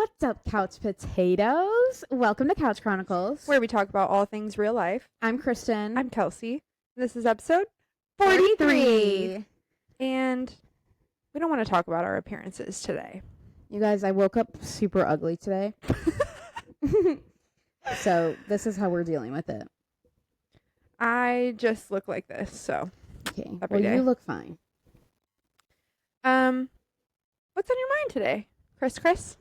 What's up, couch potatoes? Welcome to Kouch Chronicles, where we talk about all things real life. I'm Kristen. I'm Kelsey. This is episode 43. And we don't want to talk about our appearances today. You guys, I woke up super ugly today. So this is how we're dealing with it. I just look like this, so. Okay. Every day. You look fine. What's on your mind today, Chris?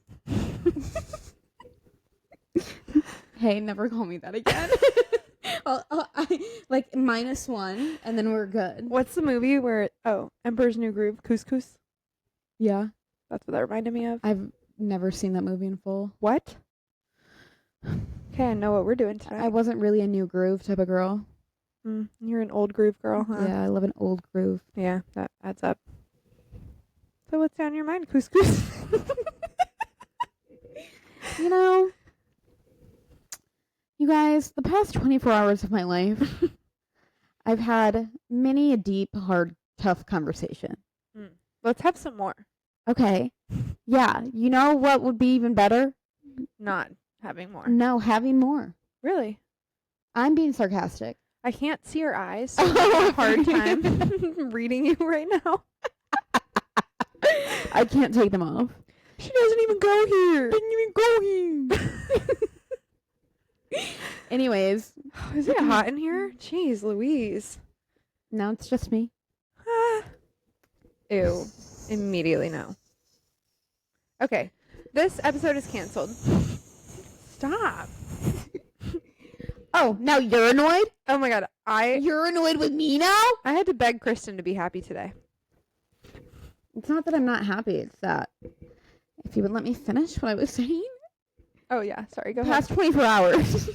Hey, never call me that again. Like -1, and then we're good. What's the movie where, Emperor's New Groove, Couscous? Yeah. That's what that reminded me of. I've never seen that movie in full. What? Okay, I know what we're doing today. I wasn't really a new groove type of girl. You're an old groove girl, huh? Yeah, I love an old groove. Yeah, that adds up. So what's on your mind, Couscous? You know, you guys, the past 24 hours of my life, I've had many a deep, hard, tough conversation. Let's have some more. Okay. Yeah. You know what would be even better? Not having more. No, having more. Really? I'm being sarcastic. I can't see your eyes, so I'm having a hard time reading you right now. I can't take them off. She doesn't even go here. Anyways. Is it hot in here? Jeez Louise. No, it's just me. Ew. Immediately no. Okay. This episode is canceled. Stop. Oh, now you're annoyed? Oh my god. You're annoyed with me now? I had to beg Kristen to be happy today. It's not that I'm not happy. It's that if you would let me finish what I was saying. Oh yeah. Sorry. Go ahead. Past 24 hours.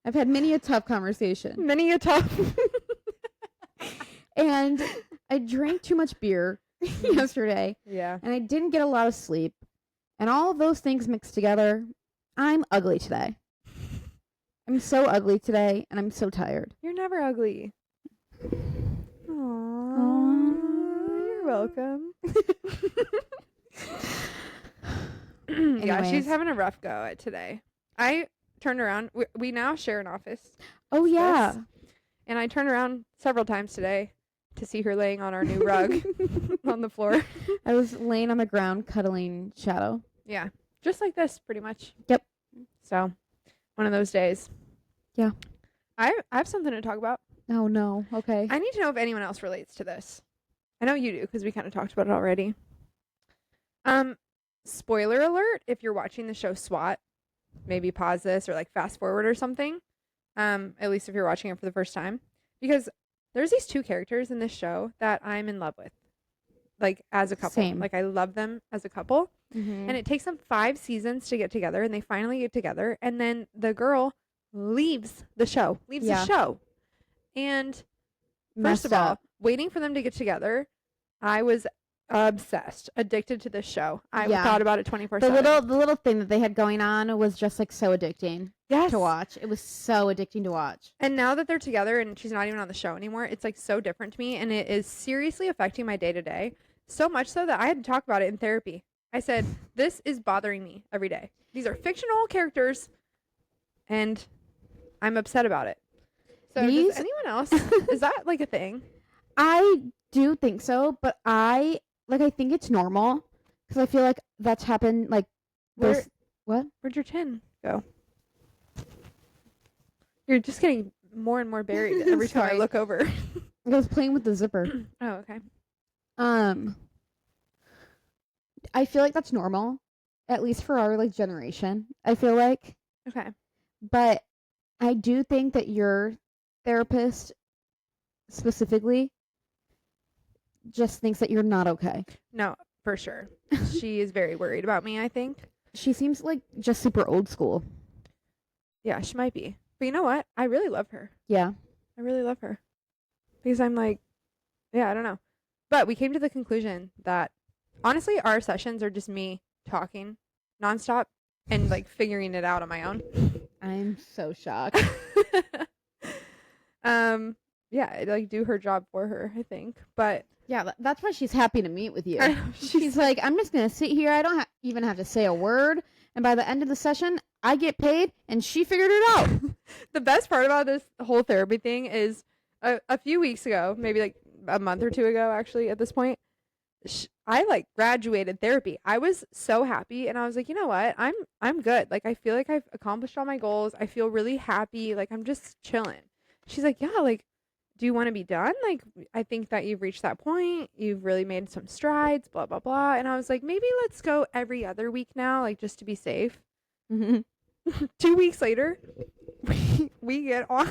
I've had many a tough conversation. Many a tough. And I drank too much beer yesterday. Yeah. And I didn't get a lot of sleep. And all of those things mixed together, I'm ugly today. I'm so ugly today, and I'm so tired. You're never ugly. You're welcome. Yeah, she's having a rough go at today. I turned around. We now share an office. Oh, yeah. And I turned around several times today to see her laying on our new rug on the floor. I was laying on the ground cuddling Shadow. Yeah, just like this, pretty much. Yep. So, one of those days. Yeah. I have something to talk about. Oh, no. Okay. I need to know if anyone else relates to this. I know you do, because we kind of talked about it already. Spoiler alert, if you're watching the show SWAT, maybe pause this or like fast forward or something. At least if you're watching it for the first time. Because there's these two characters in this show that I'm in love with. Like, as a couple. Same. Like, I love them as a couple. Mm-hmm. And it takes them 5 seasons to get together, and they finally get together. And then the girl leaves the show. And first of all, waiting for them to get together, I was obsessed, addicted to this show. I thought about it 24/7. The little thing that they had going on was just like so addicting to watch. It was so addicting to watch. And now that they're together and she's not even on the show anymore, it's like so different to me, and it is seriously affecting my day to day. So much so that I had to talk about it in therapy. I said, this is bothering me every day. These are fictional characters, and I'm upset about it. So does anyone else, is that like a thing? I do think so, but I think it's normal because I feel like that's happened like this. What? Where'd your chin go? You're just getting more and more buried every time I look over. I was playing with the zipper. Oh, okay. I feel like that's normal, at least for our like generation. I feel like. Okay. But I do think that your therapist specifically just thinks that you're not okay. No, for sure. She is very worried about me, I think. She seems like just super old school. Yeah, she might be. But you know what? I really love her. Yeah. I really love her. Because I'm like, yeah, I don't know. But we came to the conclusion that honestly, our sessions are just me talking nonstop and like figuring it out on my own. I'm so shocked. yeah, like do her job for her, I think. But Yeah, that's why she's happy to meet with you. she's She's like, I'm just gonna sit here. I don't even have to say a word. And by the end of the session, I get paid, and she figured it out. the best part about this whole therapy thing is a few weeks ago, maybe like a month or two ago, actually, at this point, I like graduated therapy. I was so happy, and I was like, you know what? I'm good. Like I feel like I've accomplished all my goals. I feel really happy. Like I'm just chilling. She's like, yeah, like do you want to be done? Like I think that you've reached that point. You've really made some strides, blah blah blah. And I was like, maybe let's go every other week now, like just to be safe. 2 weeks later, we get on.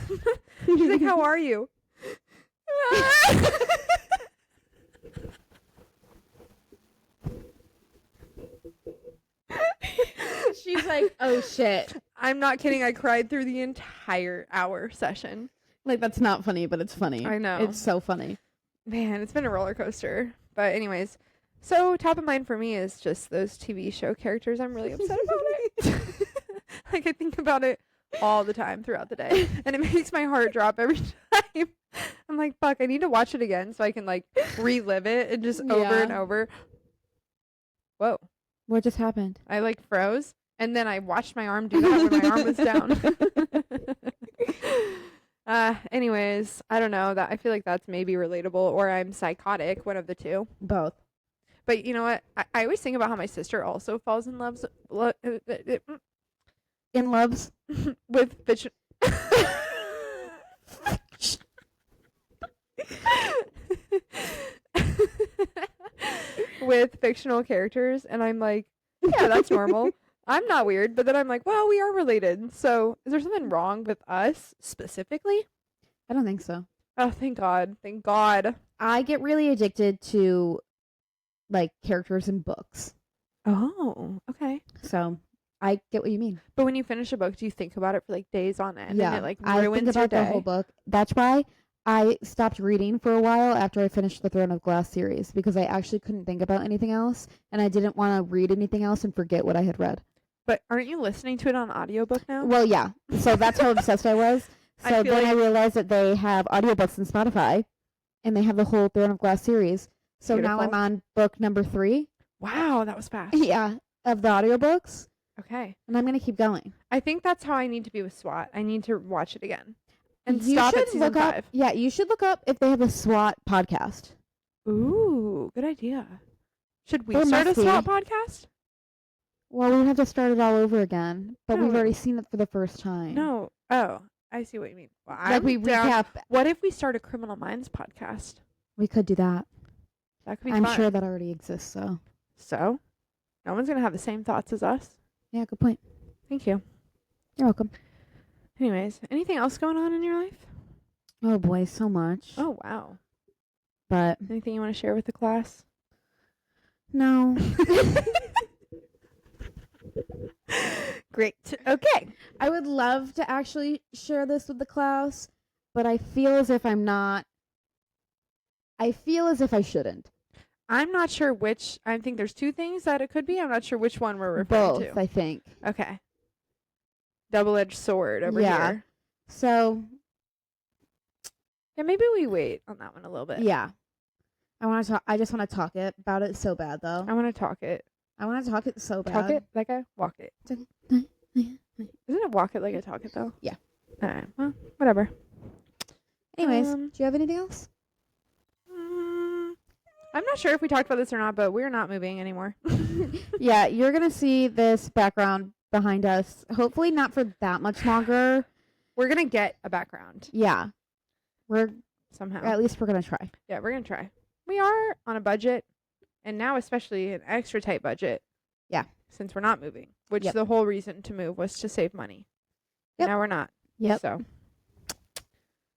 She's like, how are you? She's like, oh shit. I'm not kidding. I cried through the entire hour session. Like, that's not funny, but it's funny. I know. It's so funny. Man, it's been a roller coaster. But anyways, so top of mind for me is just those TV show characters. I'm really upset about it. Like I think about it all the time throughout the day, and it makes my heart drop every time. I'm like, fuck, I need to watch it again so I can like relive it and just over and over. Whoa. What just happened? I like froze, and then I watched my arm do that when my arm was down. Anyways, I don't know. That I feel like that's maybe relatable, or I'm psychotic, one of the two. Both. But you know what? I always think about how my sister also falls in love In loves? with fiction. With fictional characters, and I'm like, yeah, that's normal. I'm not weird, but then I'm like, well, we are related. So is there something wrong with us specifically? I don't think so. Oh, thank God. Thank God. I get really addicted to like characters in books. Oh, okay. So I get what you mean. But when you finish a book, do you think about it for like days on end? Yeah, And it like I ruins think your about the day? whole book. That's why I stopped reading for a while after I finished the Throne of Glass series, because I actually couldn't think about anything else, and I didn't want to read anything else and forget what I had read. But aren't you listening to it on audiobook now? Well, yeah. So that's how obsessed I was. I So feel then like- I realized that they have audiobooks on Spotify, and they have the whole Throne of Glass series. So now I'm Beautiful. on book number 3. Wow, that was fast. Yeah, of the audiobooks, Okay. and I'm gonna keep going. I think that's how I need to be with SWAT. I need to watch it again. And You stop should at season look 5. up. Yeah, you should look up if they have a SWAT podcast. Ooh, good idea. Should we There start a must SWAT be. podcast? Well, we would have to start it all over again, but we've No. already seen it for the first time. No. Oh, I see what you mean. Well, like we down. recap. What if we start a Criminal Minds podcast? We could do that. That could be I'm fun. sure that already exists. So So, no one's going to have the same thoughts as us. yeah, good point. Thank you. You're welcome. Anyways, anything else going on in your life? Oh boy, so much. Oh, wow. But Anything you want to share with the class? no. Great. Okay. I would love to actually share this with the class, but I feel as if I'm not. I feel as if I shouldn't. I'm not sure which. I think there's 2 things that it could be. I'm not sure which one we're referring Both, to. I think. Okay. Double-edged sword over Yeah. here. So Yeah, maybe we wait on that one a little bit. yeah, I want to talk. I just want to talk about it so bad, though. I want to talk it. I want to talk it so bad. Talk it like I walk it. Isn't it walk it like I talk it though? Yeah. All right. Well, whatever. Anyways, Um, do you have anything else? I'm not sure if we talked about this or not, but we're not moving anymore. Yeah, you're gonna see this background behind us. Hopefully, not for that much longer. We're gonna get a background Yeah, we're somehow. at least we're gonna try. Yeah, we're gonna try. We are on a budget, and now especially an extra tight budget. Yeah. Since we're not moving, which Yep. the whole reason to move was to save money. Yep. Now we're not. Yep. So.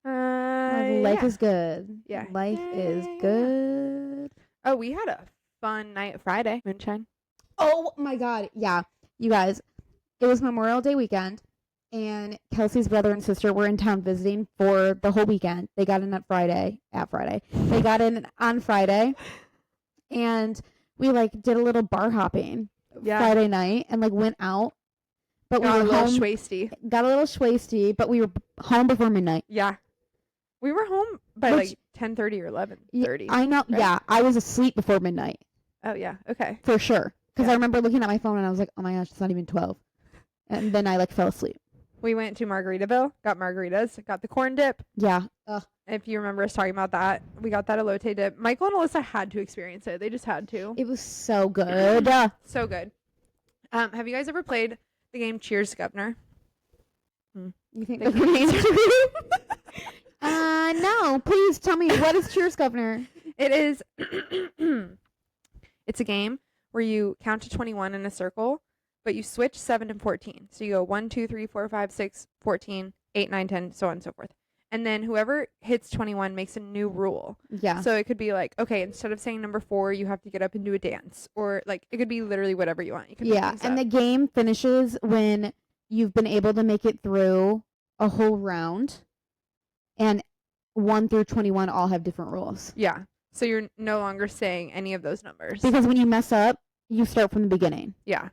Life yeah. is good. Yeah. Life is Yeah. good. Oh, we had a fun night Friday. Moonshine. Oh my god. Yeah. You guys, it was Memorial Day weekend, and Kelsey's brother and sister were in town visiting for the whole weekend. They got in at Friday. They got in on Friday, and we like did a little bar hopping Yeah. Friday night and like went out. But Got we a were little home, schwasty. got a little schwasty, but we were home before midnight. Yeah. We were home by Which- like 10:30 or 11:30. I know. right? Yeah, I was asleep before midnight Oh yeah. Okay. for sure. Because Yeah. I remember looking at my phone and I was like, oh my gosh, it's not even 12. And then I like fell asleep. We went to Margaritaville, got margaritas, got the corn dip. Yeah. Ugh. If you remember us talking about that, we got that elote dip. Michael and Alyssa had to experience it. They just had to. It was so good. So good. Have you guys ever played the game Cheers, Governor? You think Thank the name's no. Please tell me, what is Cheers, Governor? It is. It's a game where you count to 21 in a circle, but you switch 7 and 14. So you go 1, 2, 3, 4, 5, 6, 14, 8, 9, 10, so on and so forth. And then whoever hits 21 makes a new rule. Yeah. So it could be like, okay, instead of saying number 4, you have to get up and do a dance. Or like, it could be literally whatever you want. You can Yeah. And the game finishes when you've been able to make it through a whole round. And 1 through 21 all have different rules. Yeah. So you're no longer saying any of those numbers. Because when you mess up, you start from the beginning. Yeah.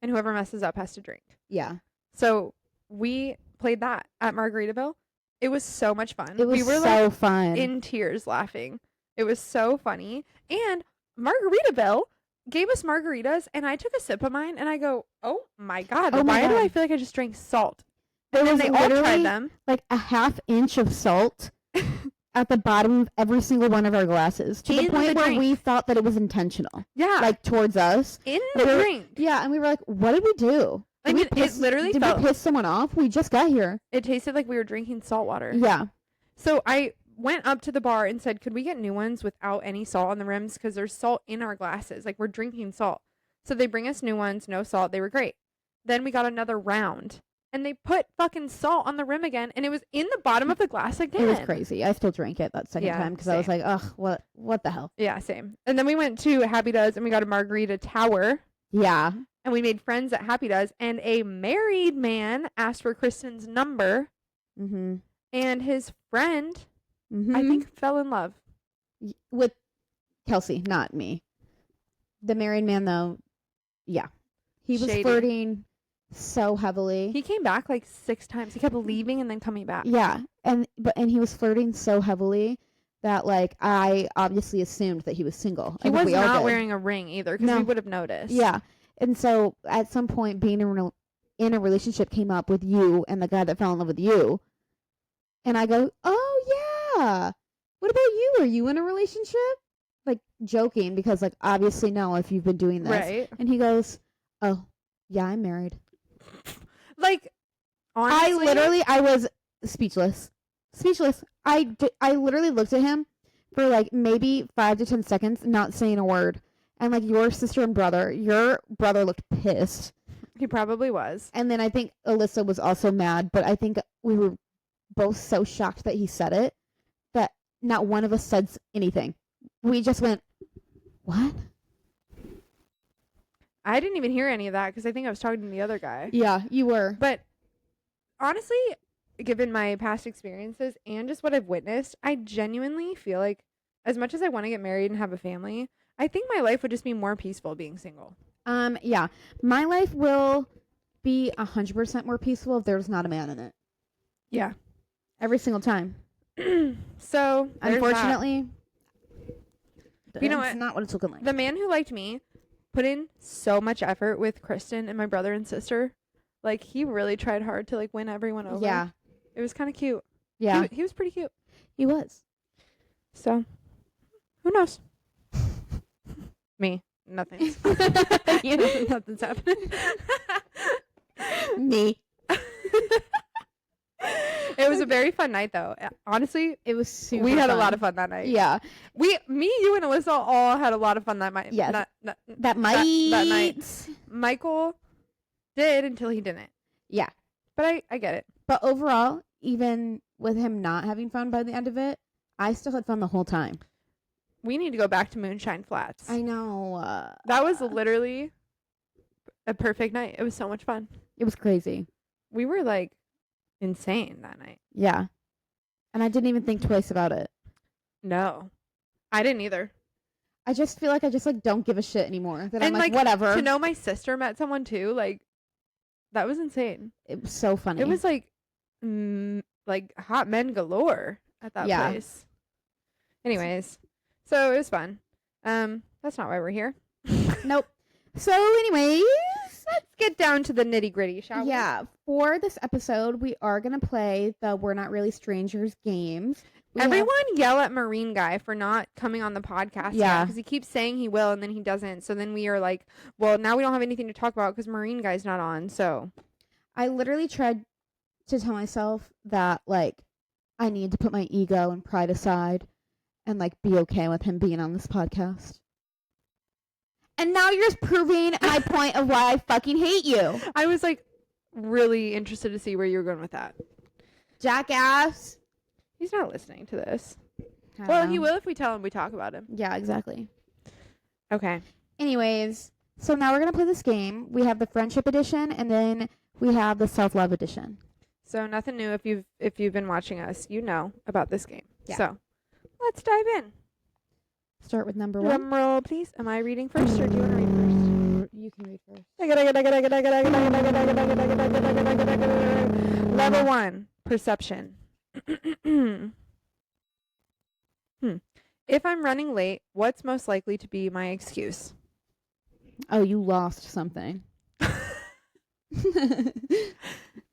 And whoever messes up has to drink. Yeah. So we played that at Margaritaville. It was so much fun. It was we were so like fun. in tears laughing. It was so funny. And Margaritaville gave us margaritas, and I took a sip of mine, and I go, oh my God, Oh my why do God. I feel like I just drank salt? There And then was they all tried literally them. like a half inch of salt at the bottom of every single one of our glasses to In the point the where drink. we thought that it was intentional, Yeah. like towards us. in but the we're- drink. Yeah, and we were like, what did we do? I Did we mean, it literally did felt, we piss someone off? We just got here. it tasted like we were drinking salt water. Yeah. So I went up to the bar and said, could we get new ones without any salt on the rims? Because there's salt in our glasses. Like, we're drinking salt. So they bring us new ones, no salt. They were great. Then we got another round, and they put fucking salt on the rim again, and it was in the bottom of the glass again. It was crazy. I still drank it that second Yeah, time because I was same. like, ugh, what the hell? Yeah, same. And then we went to Happy Does, and we got a margarita tower, Yeah. and we made friends at Happy Does, and a married man asked for Kristen's number, Mm-hmm. and his friend, Mm-hmm. I think, fell in love. With Kelsey, not me. The married man, though, yeah. He was Shady. flirting so heavily. He came back like 6 times. He kept leaving and then coming back. Yeah, and he was flirting so heavily that like I obviously assumed that he was single. He I think was we all not did. wearing a ring either because No. we would have noticed. Yeah, and so at some point, being in a relationship came up with you and the guy that fell in love with you, and I go, oh yeah, what about you? Are you in a relationship? Like joking because like obviously no, if you've been doing this, Right. and he goes, oh yeah, I'm married. Like, honestly. I was speechless. I literally looked at him for like maybe 5 to 10 seconds, not saying a word. And like your brother looked pissed. He probably was. And then I think Alyssa was also mad, but I think we were both so shocked that he said it that not one of us said anything. We just went, what? I didn't even hear any of that because I think I was talking to the other guy. Yeah, you were. But honestly, given my past experiences and just what I've witnessed, I genuinely feel like as much as I want to get married and have a family, I think my life would just be more peaceful being single. Yeah. My life will be 100% more peaceful if there's not a man in it. Yeah. Every single time. So, there's Unfortunately, You know it's what? not what it's looking like. that. The man who liked me put in so much effort with Kristen and my brother and sister. Like, he really tried hard to like win everyone over. Yeah. It was kind of cute. Yeah. He was pretty cute. He was. So, who knows? Me. Nothing. Nothing's happening. Me. It was a very fun night, though. Honestly, It was super we had a fun. lot of fun that night. Yeah. Me, you, and Alyssa all had a lot of fun that night. Yes. That That might. that night. Michael did until he didn't. Yeah. But I get it. But overall, even with him not having fun by the end of it, I still had fun the whole time. We need to go back to Moonshine Flats. I know. That was literally a perfect night. It was so much fun. It was crazy. We were like insane that night. Yeah. And I didn't even think twice about it. No, I didn't either. I just feel like I just like don't give a shit anymore. That I'm And, like, like, whatever. To know my sister met someone too, like, that was insane. It was so funny. It was like hot men galore at that Yeah. place. Anyways, so it was fun. That's not why we're here. Nope. So, anyways, Let's get down to the nitty gritty, shall we? yeah, for this episode, we are going to play the We're Not Really Strangers games. Everyone yell at Marine Guy for not coming on the podcast. Yeah. Because he keeps saying he will and then he doesn't. So then we are like, well, now we don't have anything to talk about because Marine Guy's not on. So I literally tried to tell myself that, like, I need to put my ego and pride aside and, like, be okay with him being on this podcast. And now you're just proving my point of why I fucking hate you. I was like really interested to see where you were going with that. Jackass. He's not listening to this. I Well, don't he know. will if we tell him we talk about him. Yeah, exactly. Okay. Anyways, so now we're going to play this game. We have the friendship edition and then we have the self-love edition. So nothing new if you've been watching us, you know about this game. Yeah. So let's dive in. Start with number 1. Drum roll, please. Am I reading first or do you want to read first? You can read first. Level 1, perception. If I'm running late, what's most likely to be my excuse? Oh, you lost something.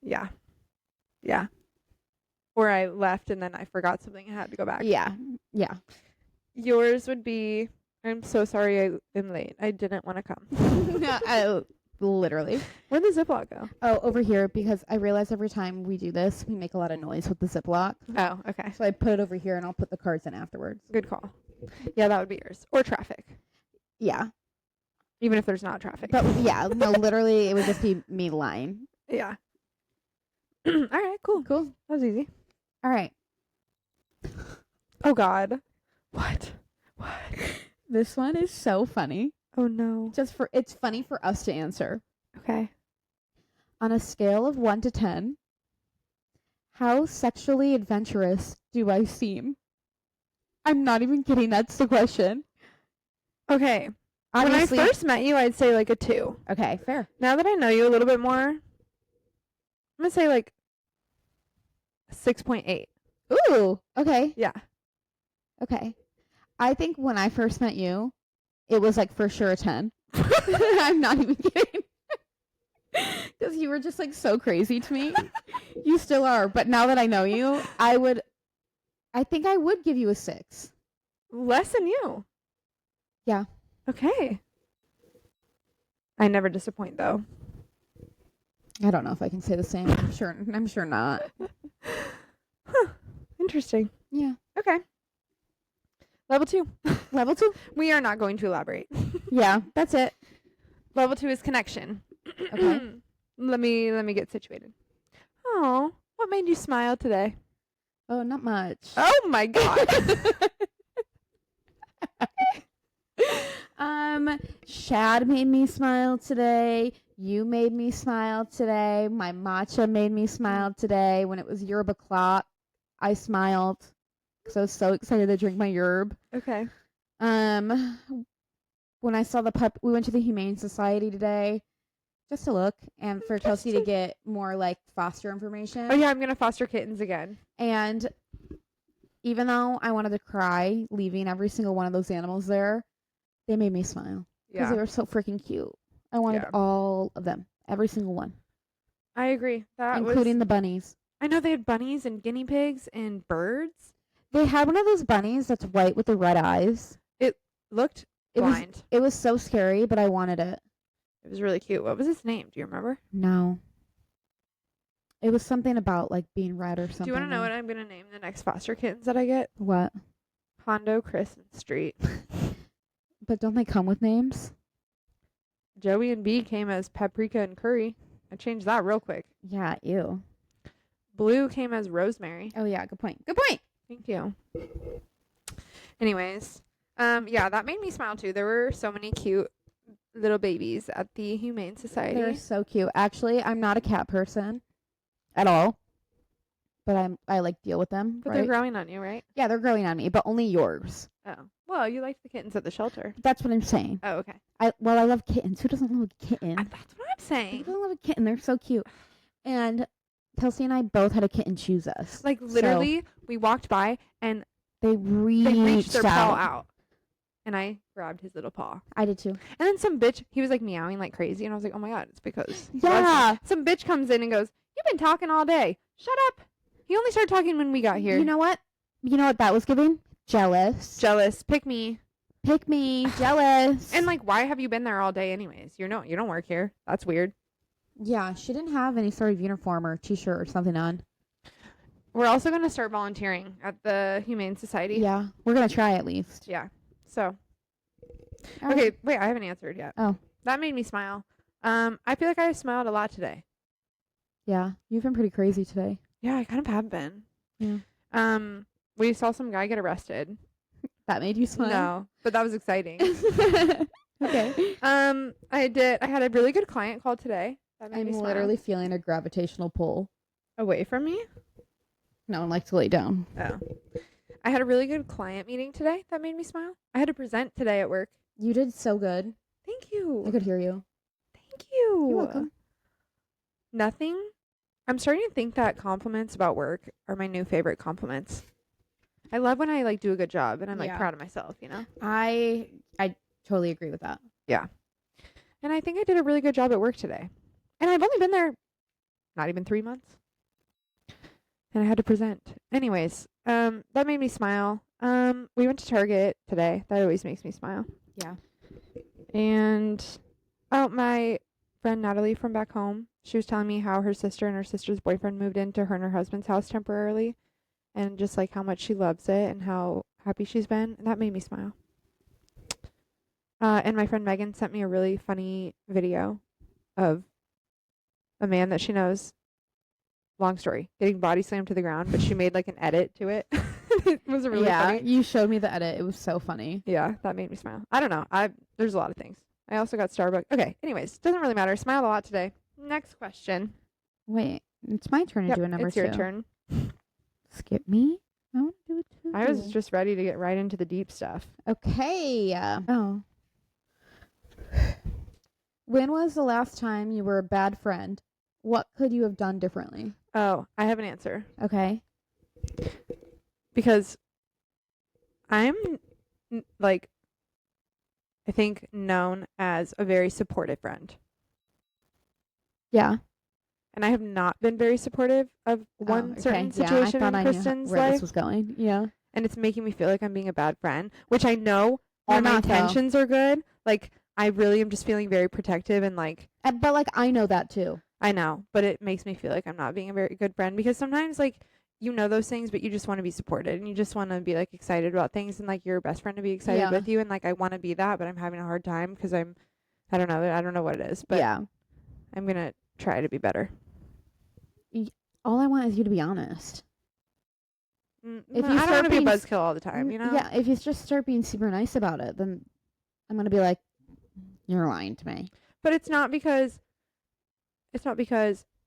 Yeah. Yeah. Or I left and then I forgot something and had to go back. Yeah. Yeah. Yours would be, I'm so sorry I am late. I didn't want to come. Oh, literally. Where'd the Ziploc go? Oh, over here because I realize every time we do this, we make a lot of noise with the Ziploc. Oh, okay. So I put it over here and I'll put the cards in afterwards. Good call. Yeah, that would be yours. Or traffic. Yeah. Even if there's not traffic. But yeah, no, literally it would just be me lying. Yeah. All right, cool. Cool. That was easy. All right. Oh, God. What? This one is so funny. Oh, no. It's funny for us to answer. Okay. On a scale of 1 to 10, how sexually adventurous do I seem? I'm not even kidding. That's the question. Okay. Obviously, When I first met you, I'd say like a 2. okay, fair. Now that I know you a little bit more, I'm going to say like 6.8. Ooh, okay. Yeah. Okay. I think when I first met you, it was like for sure a 10. I'm not even kidding. Because you were just like so crazy to me. You still are. But now that I know you, I think I would give you a 6. Less than you. Yeah. Okay. I never disappoint though. I don't know if I can say the same. I'm sure not. Huh. Interesting. Yeah. Okay. Level 2. Level 2? We are not going to elaborate. Yeah, that's it. Level 2 is connection. Okay. Let me get situated. Oh, what made you smile today? Oh, not much. Oh my God. Shad made me smile today. You made me smile today. My matcha made me smile today. When it was yerb o'clock, I smiled because I was so excited to drink my yerb. Okay. When I saw the pup, we went to the Humane Society today just to look and for Kelsey to get more like foster information. Oh yeah, I'm gonna foster kittens again. And even though I wanted to cry leaving every single one of those animals there, they made me smile because Yeah, they were so freaking cute. I wanted Yeah. all of them, every single one, I agree. That including was. the bunnies. I know they had bunnies and guinea pigs and birds. They had one of those bunnies that's white with the red eyes. Looked It was blind. it was so scary, but I wanted it. It was really cute. What was its name? Do you remember? No. It was something about like being red or something. Do you want to know what I'm gonna name the next foster kittens that I get? What? Hondo, Chris, and Street. But don't they come with names? Joey and B came as Paprika and Curry. I changed that real quick. Yeah, ew. Blue came as Rosemary. Oh yeah, good point. Good point. Thank you. Anyways, yeah, that made me smile too. There were so many cute little babies at the Humane Society. They're so cute. Actually, I'm not a cat person at all. But I like deal with them. But right? they're growing on you, right? Yeah, they're growing on me, but only yours. Oh. Well, you liked the kittens at the shelter. That's what I'm saying. Oh, okay. I love kittens. Who doesn't love a kitten? That's what I'm Who saying. doesn't love a kitten? They're so cute. And Kelsey and I both had a kitten choose us. Like So literally, we walked by and they they reached their paw out. out. And I grabbed his little paw. I did too. And then some bitch, he was like meowing like crazy. And I was like, oh my God, it's because. he loves me. Yeah. Some bitch comes in and goes, you've been talking all day. Shut up. He only started talking when we got here. You know what? You know what that was giving? Jealous. Jealous. Pick me. Pick me. Jealous. And like, why have you been there all day anyways? You don't work here. That's weird. yeah, she didn't have any sort of uniform or t-shirt or something on. We're also going to start volunteering at the Humane Society. Yeah, we're going to try at least. Yeah. So. All Okay, right. wait, I haven't answered yet. Oh. That made me smile. I feel like I smiled a lot today. Yeah, you've been pretty crazy today. Yeah, I kind of have been. Yeah. We saw some guy get arrested. That made you smile? No, but that was exciting. Okay. I had a really good client call today. That made I'm me smile. literally feeling a gravitational pull. Away from me? No one likes to lay down. Oh. I had a really good client meeting today. That made me smile. I had to present today at work. You did so good. Thank you. I could hear you. Thank you. You're welcome. Nothing. I'm starting to think that compliments about work are my new favorite compliments. I love when I like do a good job and I'm like Yeah. proud of myself, you know? I totally agree with that. And I think I did a really good job at work today. And I've only been there not even 3 months. And I had to present. Anyways, that made me smile. We went to Target today. That always makes me smile. Yeah. And my friend Natalie from back home, she was telling me how her sister and her sister's boyfriend moved into her and her husband's house temporarily, and just like how much she loves it and how happy she's been, and that made me smile. And my friend Megan sent me a really funny video of a man that she knows, long story, getting body slammed to the ground, but she made like an edit to it. It was really funny. You showed me the edit. It was so funny. Yeah, that made me smile. I don't know. There's a lot of things. I also got Starbucks. Okay, anyways, doesn't really matter. I smiled a lot today. Next question. Wait, it's my turn to do a number it's two. your turn. Skip me? I want to do it too. I was just ready to get right into the deep stuff. Okay. Oh. When was the last time you were a bad friend? What could you have done differently? Oh, I have an answer. Okay. Because I'm like, I think known as a very supportive friend. Yeah. And I have not been very supportive of one certain situation in Kristen's where life. this was going. Yeah. And it's making me feel like I'm being a bad friend, which I know all You're my not, though. intentions are good. Like, I really am just feeling very protective and like, But like I know that too. I know, but it makes me feel like I'm not being a very good friend because sometimes like you know those things, but you just want to be supported and you just want to be like excited about things and like your best friend to be excited Yeah. with you. And like, I want to be that, but I'm having a hard time because I don't know what it is, but yeah. I'm going to try to be better. All I want is you to be honest. If I don't want to be a buzzkill all the time, you know? Yeah, if you just start being super nice about it, then I'm going to be like, you're lying to me. But it's not because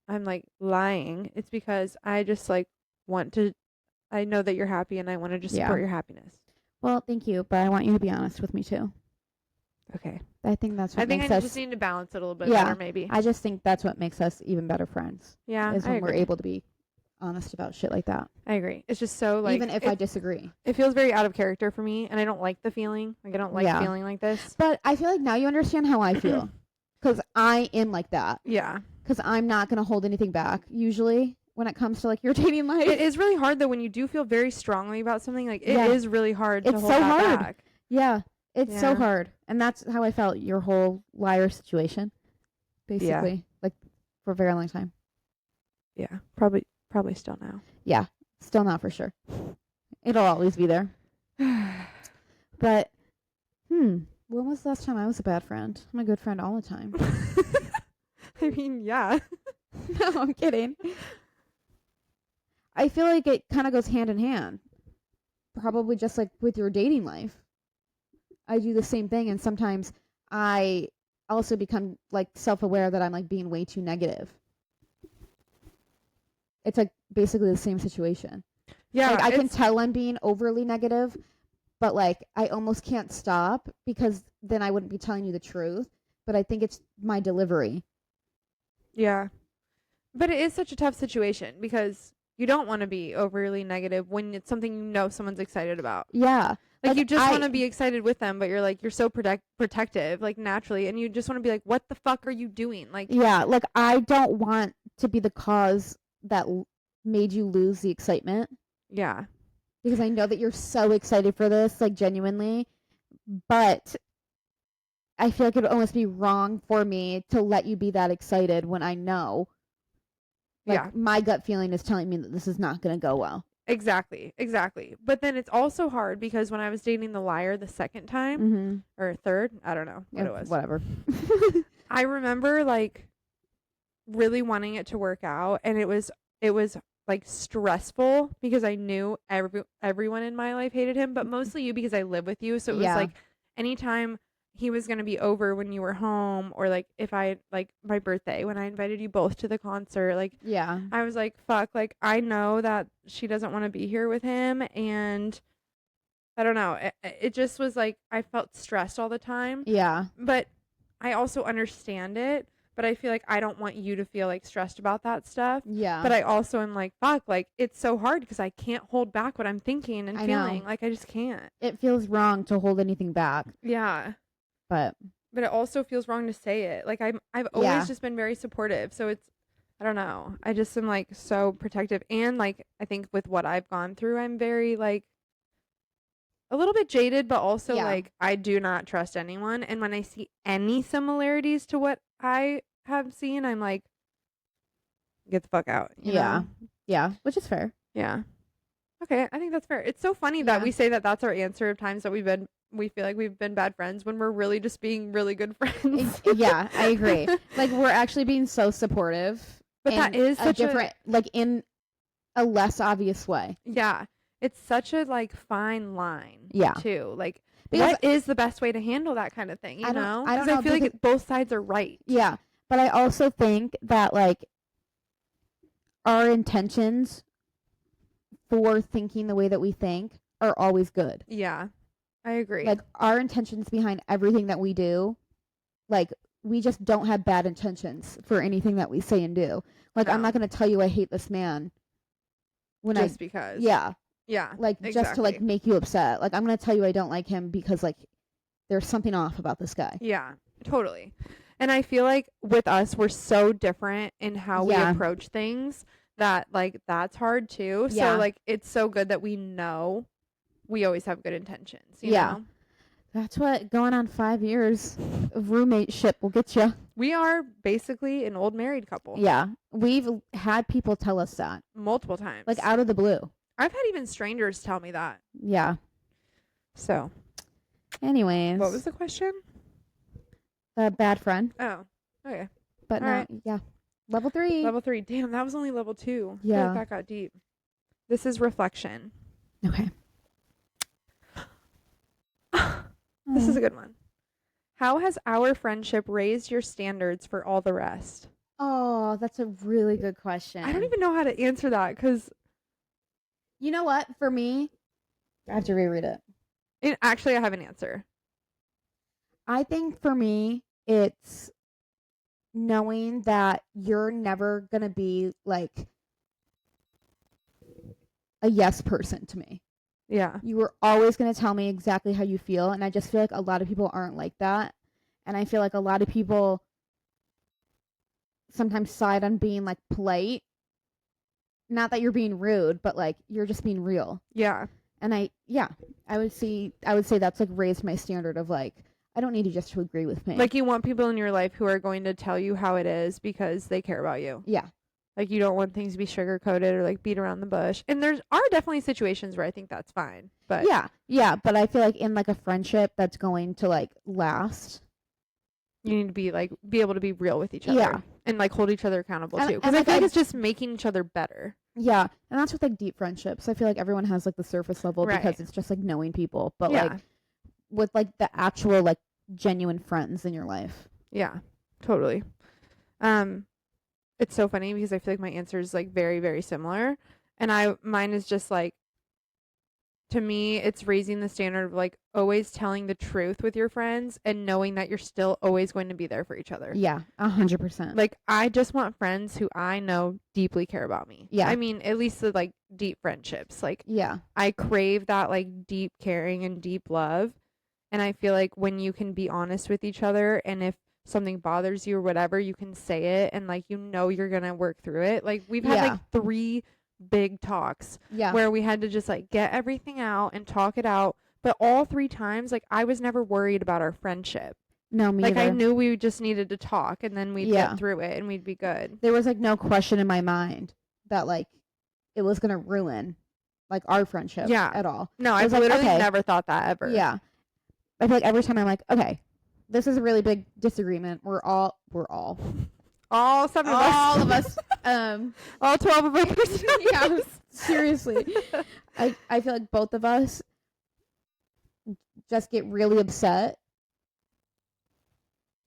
I'm like lying. It's because I just like I know that you're happy and I want to just support your happiness. Well, thank you, but I want you to be honest with me too. Okay. I think that's what I think makes I us. just need to balance it a little bit Yeah. better maybe. I just think that's what makes us even better friends. Yeah. Is I when we're agree. able to be honest about shit like that. I agree. It's just so like even if I disagree. it feels very out of character for me and I don't like the feeling. Like I don't like feeling like this. But I feel like now you understand how I feel. Because I am like that. Yeah. Because I'm not going to hold anything back, usually, when it comes to, like, your dating life. It is really hard, though, when you do feel very strongly about something. Like, it is really hard to It's hold so that hard. back. Yeah. It's so Yeah. hard. And that's how I felt your whole liar situation, basically. Like, for a very long time. Yeah. Probably still now. Yeah. Still not for sure. It'll always be there. But, when was the last time I was a bad friend? I'm a good friend all the time. I mean, yeah. No, I'm kidding. I feel like it kind of goes hand in hand. Probably just like with your dating life. I do the same thing, and sometimes I also become like self-aware that I'm like being way too negative. It's like basically the same situation. Yeah. Like I can tell I'm being overly negative, but like I almost can't stop because then I wouldn't be telling you the truth. But I think it's my delivery. Yeah. But it is such a tough situation because you don't want to be overly negative when it's something you know someone's excited about. Yeah. Like you just want to be excited with them, but you're like, you're so protective, like naturally, and you just want to be like, what the fuck are you doing? Like, yeah, like I don't want to be the cause that made you lose the excitement, yeah, because I know that you're so excited for this, like genuinely, but I feel like it would almost be wrong for me to let you be that excited when I know, like, yeah, my gut feeling is telling me that this is not going to go well. exactly. But then it's also hard because when I was dating the liar the second time Mm-hmm. or third, I don't know what it was. Whatever. I remember like really wanting it to work out, and it was like stressful because I knew everyone in my life hated him, but mostly you because I live with you. So it was Yeah. like anytime he was going to be over when you were home, or like if I like my birthday when I invited you both to the concert, like Yeah. I was like, fuck, like I know that she doesn't want to be here with him, and I don't know. It just was like I felt stressed all the time. Yeah. But I also understand it. But I feel like I don't want you to feel like stressed about that stuff. Yeah. But I also am like, fuck, like it's so hard because I can't hold back what I'm thinking and I feeling. know. Like I just can't. It feels wrong to hold anything back, Yeah. but But it also feels wrong to say it. Like I've yeah. always just been very supportive. So it's I don't know. I just am like so protective, and like I think with what I've gone through, I'm very like a little bit jaded, but also Yeah. like I do not trust anyone. And when I see any similarities to what I have seen, I'm like, get the fuck out. You Yeah. know? Yeah. Which is fair. Yeah. Okay, I think that's fair. It's so funny Yeah. that we say that that's our answer of times that we feel like we've been bad friends when we're really just being really good friends. Yeah, I agree. Like we're actually being so supportive, But that is a such different, like in a less obvious way. yeah. It's such a like fine line. Yeah. Too. Like Because what is the best way to handle that kind of thing, you know? I don't Because know, I feel like because both sides are right. yeah, but I also think that like our intentions for thinking the way that we think are always good. Yeah. I agree. Like our intentions behind everything that we do, like we just don't have bad intentions for anything that we say and do. Like I'm not No. going to tell you I hate this man when Just because. yeah, Yeah. like just to like exactly. make you upset. Like I'm going to tell you I don't like him because like there's something off about this guy. Yeah. Totally. And I feel like with us, we're so different in how we Yeah. approach things that like that's hard too. Yeah. So like it's so good that we know we always have good intentions. You Yeah. know? That's what going on 5 years of roommateship will get you. We are basically an old married couple. Yeah. We've had people tell us that. Multiple times. Like out of the blue. I've had even strangers tell me that. Yeah. So. Anyways. What was the question? A bad friend. Oh. Okay. But All no, right. yeah. Level 3. Level 3. Damn, that was only level 2. I feel Yeah. like that got deep. This is reflection. Okay. This is a good one. How has our friendship raised your standards for all the rest? Oh, that's a really good question. I don't even know how to answer that because You know what? For me, I have to reread it. Actually, I have an answer. I think for me, it's knowing that you're never going to be like a yes person to me. Yeah. You were always going to tell me exactly how you feel. And I just feel like a lot of people aren't like that. And I feel like a lot of people sometimes side on being like polite. Not that you're being rude, but like you're just being real. Yeah. And I would say that's like raised my standard of like, I don't need you just to agree with me. Like you want people in your life who are going to tell you how it is because they care about you. Yeah. Like you don't want things to be sugar coated or like beat around the bush. And there are definitely situations where I think that's fine. But yeah. But I feel like in like a friendship that's going to like last, you need to be like be able to be real with each other. Yeah. And like hold each other accountable And- too. Because and, I like, feel like I- it's just making each other better. yeah. And that's with like deep friendships. I feel like everyone has like the surface level Right. because it's just like knowing people. But Yeah. like with like the actual like genuine friends in your life. Yeah, totally. It's so funny because I feel like my answer is like very, very similar. And mine is just like to me, it's raising the standard of like always telling the truth with your friends and knowing that you're still always going to be there for each other. Yeah, 100%. Like, I just want friends who I know deeply care about me. Yeah. I mean, at least the like deep friendships. Like, Yeah. I crave that like deep caring and deep love. And I feel like when you can be honest with each other, and if something bothers you or whatever, you can say it and like you're gonna work through it. Like, we've had like 3 big talks where we had to just like get everything out and talk it out. But all 3 times, like, I was never worried about our friendship. No, me like either. I knew we just needed to talk and then we'd get through it and we'd be good. There was like no question in my mind that like it was gonna ruin like our friendship at all. No, I've literally never thought that ever. Yeah. I feel like every time I'm like, okay, this is a really big disagreement. We're all 7 of us. All of us. All 12 of our personalities. Yeah, seriously. I feel like both of us just get really upset.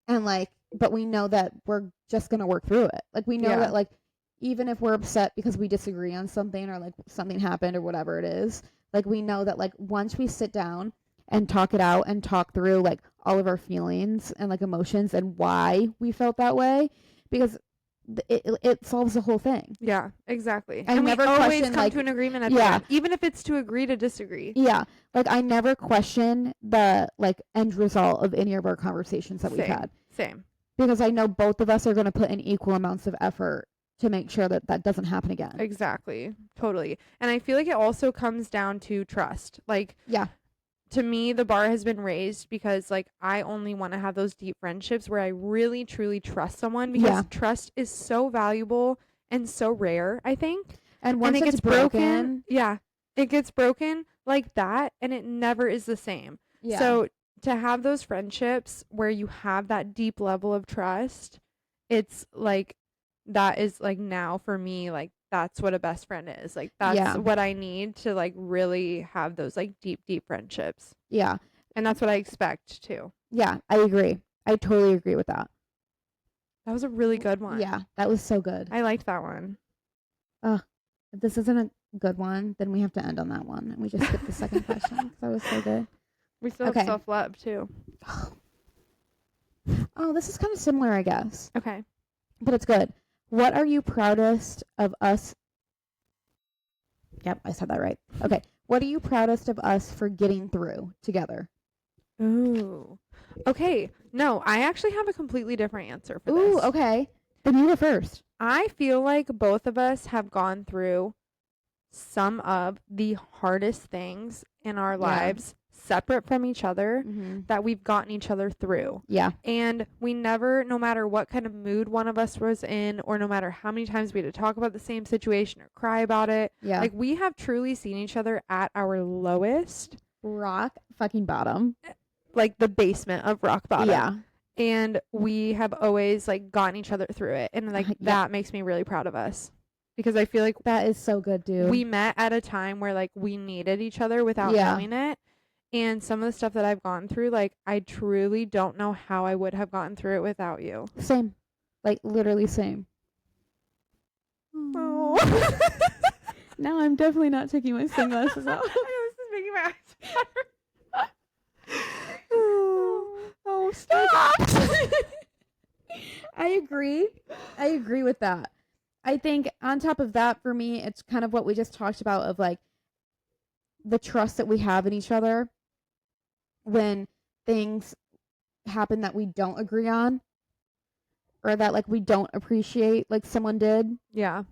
And like, but we know that we're just going to work through it. Like, we know that like, even if we're upset because we disagree on something or like something happened or whatever it is, like, we know that like once we sit down and talk it out and talk through like all of our feelings and like emotions and why we felt that way, because it solves the whole thing. Yeah, exactly. I never we always question, come like, to an agreement at the end, even if it's to agree to disagree. Yeah, like I never question the like end result of any of our conversations that we've had. Same. Because I know both of us are going to put in equal amounts of effort to make sure that that doesn't happen again. Exactly. Totally. And I feel like it also comes down to trust. Like, to me, the bar has been raised because like I only want to have those deep friendships where I really truly trust someone, because trust is so valuable and so rare, I think. And once it gets broken, it gets broken like that and it never is the same. Yeah. So to have those friendships where you have that deep level of trust, it's like, that is like, now for me, like, that's what a best friend is. Like, that's what I need to like really have those like deep friendships. Yeah. And that's what I expect too. Yeah, I agree. I totally agree with that. That was a really good one. Yeah, that was so good. I liked that one. If this isn't a good one, then we have to end on that one. And we just skip the second question because that was so good. We still have self-love too. Oh, this is kind of similar, I guess. Okay. But it's good. What are you proudest of us? Yep, I said that right. Okay. What are you proudest of us for getting through together? Ooh. Okay. No, I actually have a completely different answer for this. Ooh, okay. Then you go first. I feel like both of us have gone through some of the hardest things in our lives separate from each other that we've gotten each other through. Yeah. And we never, no matter what kind of mood one of us was in, or no matter how many times we had to talk about the same situation or cry about it, like, we have truly seen each other at our lowest. Rock fucking bottom. Like the basement of rock bottom. Yeah. And we have always like gotten each other through it. And like that makes me really proud of us. Because I feel like that is so good, dude. We met at a time where like we needed each other without knowing it. And some of the stuff that I've gone through, like, I truly don't know how I would have gotten through it without you. Same. Like, literally same. Oh. Now I'm definitely not taking my sunglasses off. I know, this is making my eyes water. Oh, stop. I agree. I agree with that. I think on top of that, for me, it's kind of what we just talked about of, like, the trust that we have in each other when things happen that we don't agree on, or that like we don't appreciate like someone did. Yeah.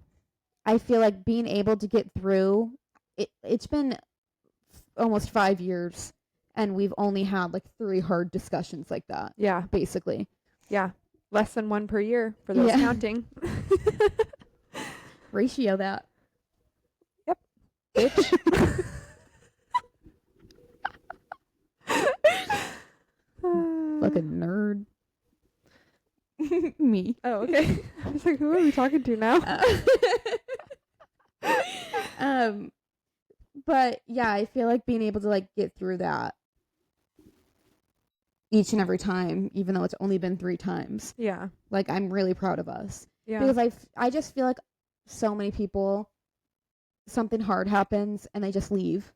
I feel like being able to get through it's been almost 5 years and we've only had like 3 hard discussions like that. Yeah. Basically. Yeah. Less than 1 per year for those counting. Ratio that. Yep. Bitch. Fucking nerd. Me. Oh, okay. I was like, who are we talking to now? But yeah, I feel like being able to like get through that each and every time, even though it's only been 3 times. Yeah. Like, I'm really proud of us. Yeah. Because I just feel like so many people, something hard happens and they just leave.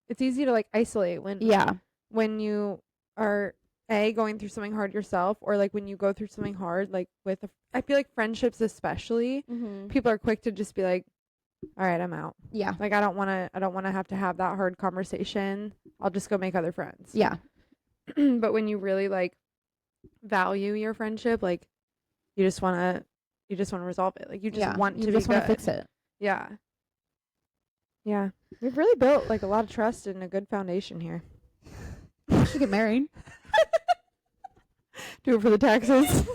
It's easy to like isolate when you are going through something hard yourself, or like when you go through something hard, like I feel like friendships especially, people are quick to just be like, all right, I'm out. Yeah. Like I don't want to have that hard conversation. I'll just go make other friends. Yeah. But when you really like value your friendship, like you just want to resolve it. Like you just want to fix it. Yeah. Yeah. We've really built like a lot of trust and a good foundation here. We should get married. Do it for the taxes.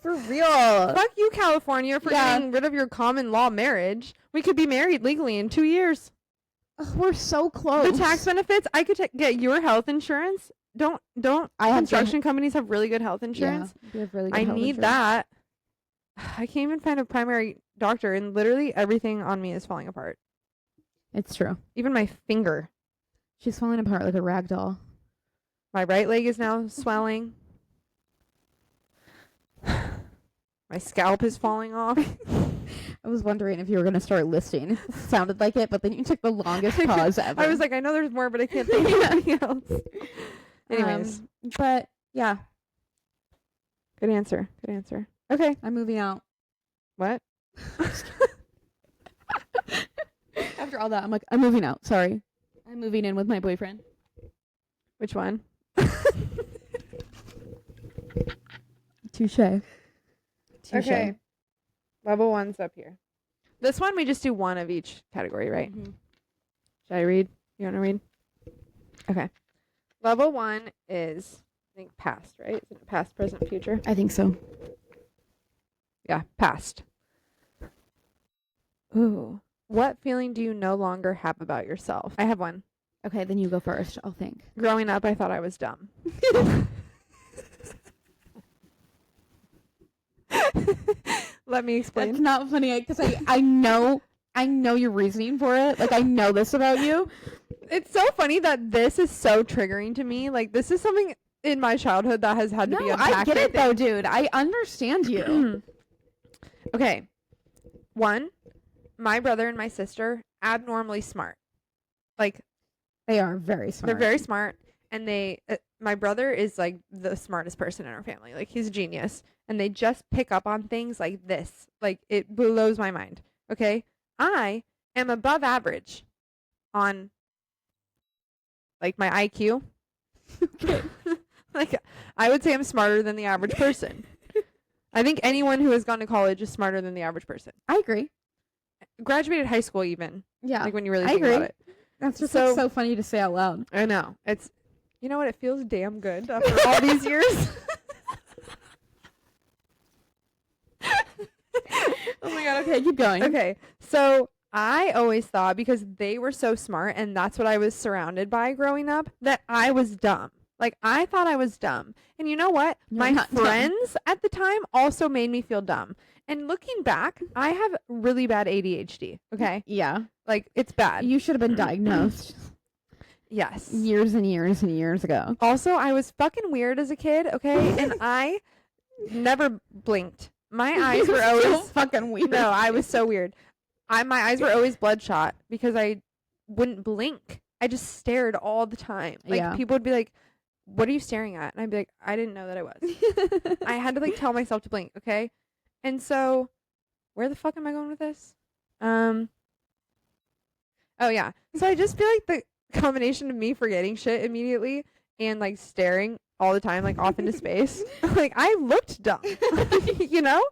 For real. Fuck you, California, for getting rid of your common law marriage. We could be married legally in 2 years. Ugh, we're so close. The tax benefits, I could get your health insurance. Don't construction companies have really good health insurance? Yeah, we have really good I health need insurance. that. I can't even find a primary doctor, and literally everything on me is falling apart. It's true. Even my finger. She's falling apart like a rag doll. My right leg is now swelling. My scalp is falling off. I was wondering if you were going to start listing. It sounded like it, but then you took the longest pause ever. I was like, I know there's more, but I can't think of anything else. Anyways. But, yeah. Good answer. Okay. I'm moving out. What? After all that, I'm like, I'm moving out. Sorry. I'm moving in with my boyfriend. Which one? Touche. Okay. Level 1's up here. This one, we just do one of each category, right? Mm-hmm. Should I read? You want to read? Okay. Level 1 is, I think, past, right? Isn't it past, present, future? I think so. Yeah, past. Ooh. What feeling do you no longer have about yourself? I have one. Okay, then you go first. I'll think. Growing up, I thought I was dumb. Let me explain. That's not funny because I know your reasoning for it. Like, I know this about you. It's so funny that this is so triggering to me. Like, this is something in my childhood that has had to be unpacked. I get it though, dude. I understand you. Okay. 1, my brother and my sister, abnormally smart. Like, they are very smart. They're very smart. And my brother is like the smartest person in our family. Like, he's a genius. And they just pick up on things like this. Like, it blows my mind. Okay? I am above average on, like, my IQ. Okay. Like, I would say I'm smarter than the average person. I think anyone who has gone to college is smarter than the average person. I agree. Graduated high school even. Yeah. Like, when you really think about it. That's just so funny to say out loud. I know. You know what? It feels damn good after all these years. Oh my god, okay, keep going. Okay. So I always thought, because they were so smart and that's what I was surrounded by growing up, that I was dumb. Like, I thought I was dumb. And you know what? My friends at the time also made me feel dumb. And looking back, I have really bad ADHD. Okay? Yeah. Like, it's bad. You should have been diagnosed. Yes. Years and years and years ago. Also, I was fucking weird as a kid, okay? And I never blinked. My eyes were always so fucking weird. No, I was so weird. My eyes were always bloodshot because I wouldn't blink. I just stared all the time. Like, people would be like, "What are you staring at?" And I'd be like, "I didn't know that I was." I had to like tell myself to blink, okay? And so, where the fuck am I going with this? Oh yeah. So I just feel like the combination of me forgetting shit immediately and like staring all the time, like off into space, like I looked dumb, you know?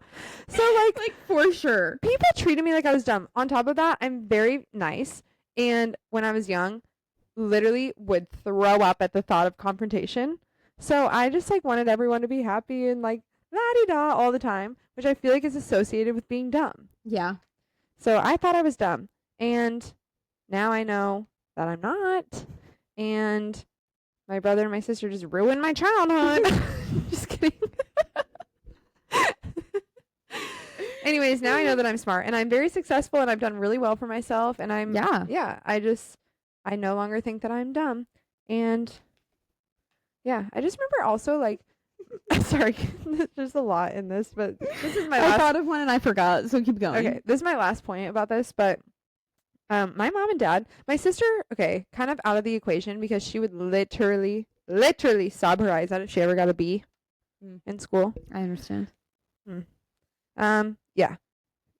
So like for sure. People treated me like I was dumb. On top of that, I'm very nice. And when I was young, literally would throw up at the thought of confrontation. So I just like wanted everyone to be happy and like la-di-da all the time, which I feel like is associated with being dumb. Yeah. So I thought I was dumb. And now I know that I'm not. And my brother and my sister just ruined my childhood. Just kidding. Anyways, now I know that I'm smart and I'm very successful and I've done really well for myself. And I no longer think that I'm dumb. And yeah, I just remember also like, sorry, there's a lot in this, but this is my last. I thought of one and I forgot, so keep going. Okay, this is my last point about this, but My mom and dad, my sister, okay, kind of out of the equation because she would literally sob her eyes out if she ever got a B in school. I understand. Yeah,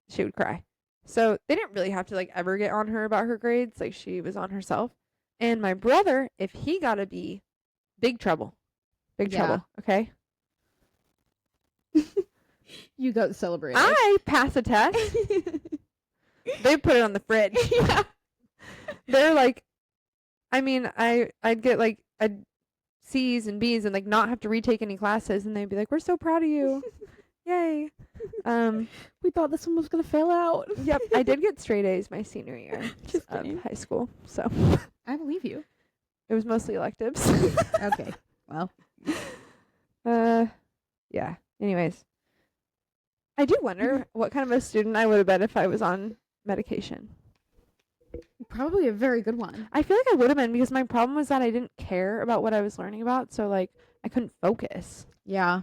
she would cry. So they didn't really have to like ever get on her about her grades. Like she was on herself. And my brother, if he got a B, big trouble. Big trouble. Okay. You go celebrate. I pass a test. They put it on the fridge. Yeah. They're like, I mean, I'd get like C's and B's and like not have to retake any classes, and they'd be like, "We're so proud of you, yay!" We thought this one was gonna fail out. Yep, I did get straight A's my senior year Just of kidding. high school, so I believe you. it was mostly electives. Okay. Well. Yeah. Anyways, I do wonder what kind of a student I would have been if I was on medication. Probably a very good one. I feel like I would have been because my problem was that I didn't care about what I was learning about, so like I couldn't focus. Yeah.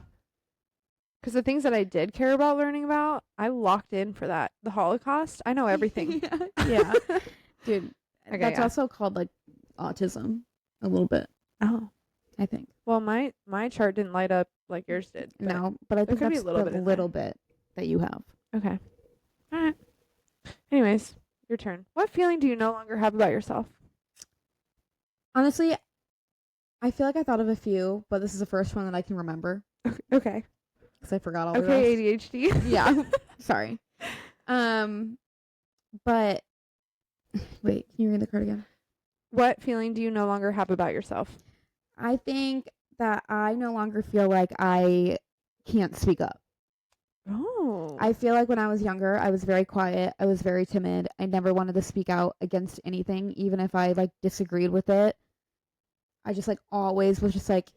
Because the things that I did care about learning about, I locked in for that. The Holocaust, I know everything. Yeah. Dude, Okay, that's yeah. also called like autism a little bit, Oh. I think. Well, my chart didn't light up like yours did. But No, but I think could be that's a little the bit in little bit that you have. Okay. All right. Anyways, your turn. What feeling do you no longer have about yourself? Honestly, I feel like I thought of a few, but this is the first one that I can remember Okay. because I forgot all the rest. Okay, ADHD. Yeah. Sorry. But wait, can you read the card again? What feeling do you no longer have about yourself? I think that I no longer feel like I can't speak up. Oh. I feel like when I was younger, I was very quiet. I was very timid. I never wanted to speak out against anything, even if I like disagreed with it. I just like always was just like,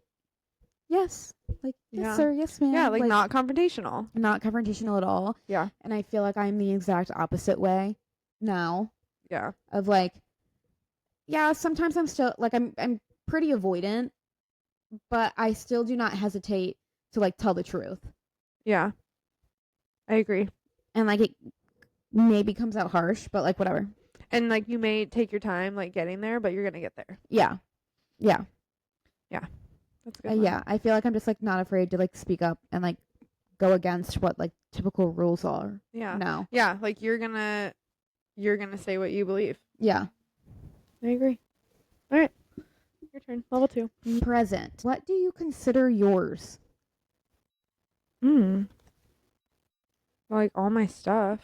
yes, like yes Yeah. sir, yes ma'am. Yeah, like not confrontational. not confrontational at all. Yeah. And I feel like I'm the exact opposite way now Yeah. of like, yeah, sometimes I'm still like I'm pretty avoidant, but I still do not hesitate to like tell the truth. Yeah. I agree. And like it maybe comes out harsh, but like whatever. And like you may take your time like getting there, but you're going to get there. Yeah. Yeah. That's a good. One. Yeah. I feel like I'm just like not afraid to like speak up and like go against what like typical rules are. Yeah. No. Yeah, like you're going to say what you believe. Yeah. I agree. All right. Your turn. Level 2. Present. What do you consider yours? Like all my stuff.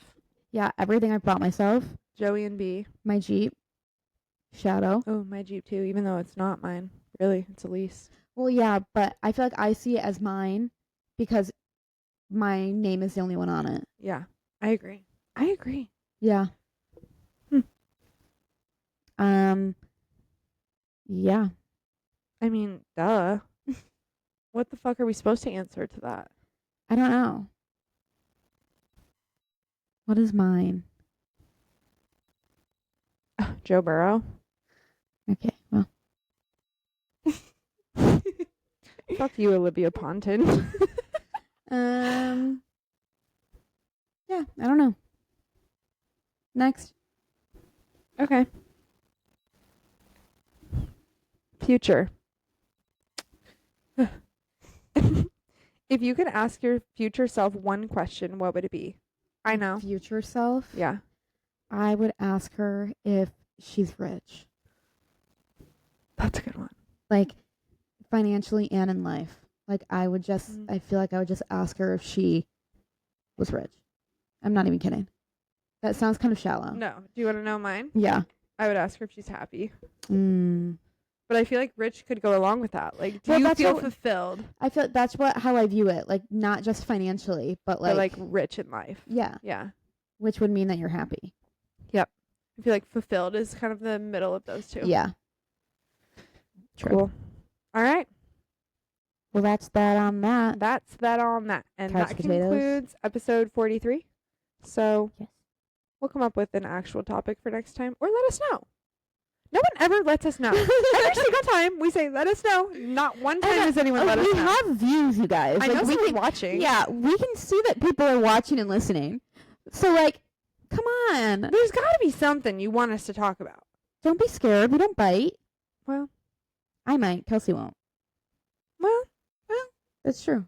Yeah, everything I've bought myself. Joey and B. My Jeep. Shadow. Oh, my Jeep too, even though it's not mine. Really, it's a lease. Well, yeah, but I feel like I see it as mine because my name is the only one on it. Yeah, I agree. Yeah. Yeah. I mean, duh. What the fuck are we supposed to answer to that? I don't know. What is mine? Joe Burrow. Okay, well. Fuck you, Olivia Ponton. Yeah, I don't know. Next. Okay. Future. If you could ask your future self one question, what would it be? I know. Future self. Yeah. I would ask her if she's rich. That's a good one. Like, financially and in life. Like, I would just, I feel like I would just ask her if she was rich. I'm not even kidding. That sounds kind of shallow. No. Do you want to know mine? Yeah. I would ask her if she's happy. Mm. But I feel like rich could go along with that. Like, do Well, you that's feel what- fulfilled? I feel that's how I view it. Like, not just financially, but But like rich in life. yeah, Yeah. which would mean that you're happy. I feel like fulfilled is kind of the middle of those two. Yeah. True. Cool. All right. Well, that's that on that. That's that on that. And Couch that potatoes. concludes episode 43. So Yes. we'll come up with an actual topic for next time or let us know. No one ever lets us know. Every single time we say, let us know. Not one time has anyone let us we know. have views, you guys. I Like, know we someone's can, watching. yeah, we can see that people are watching and listening. So, like, Come on. There's got to be something you want us to talk about. Don't be scared. We don't bite. Well, I might. Kelsey won't. well, It's true.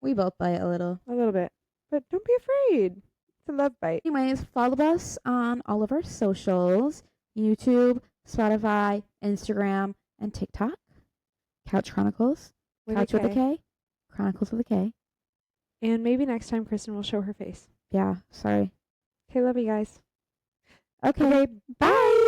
We both bite a little. a little bit. But don't be afraid. It's a love bite. Anyways, follow us on all of our socials. YouTube, Spotify, Instagram, and TikTok. Kouch Chronicles. Kouch with a K. Chronicles with a K. And maybe next time Kristen will show her face. Yeah, sorry. Okay, love you guys. Okay. Bye.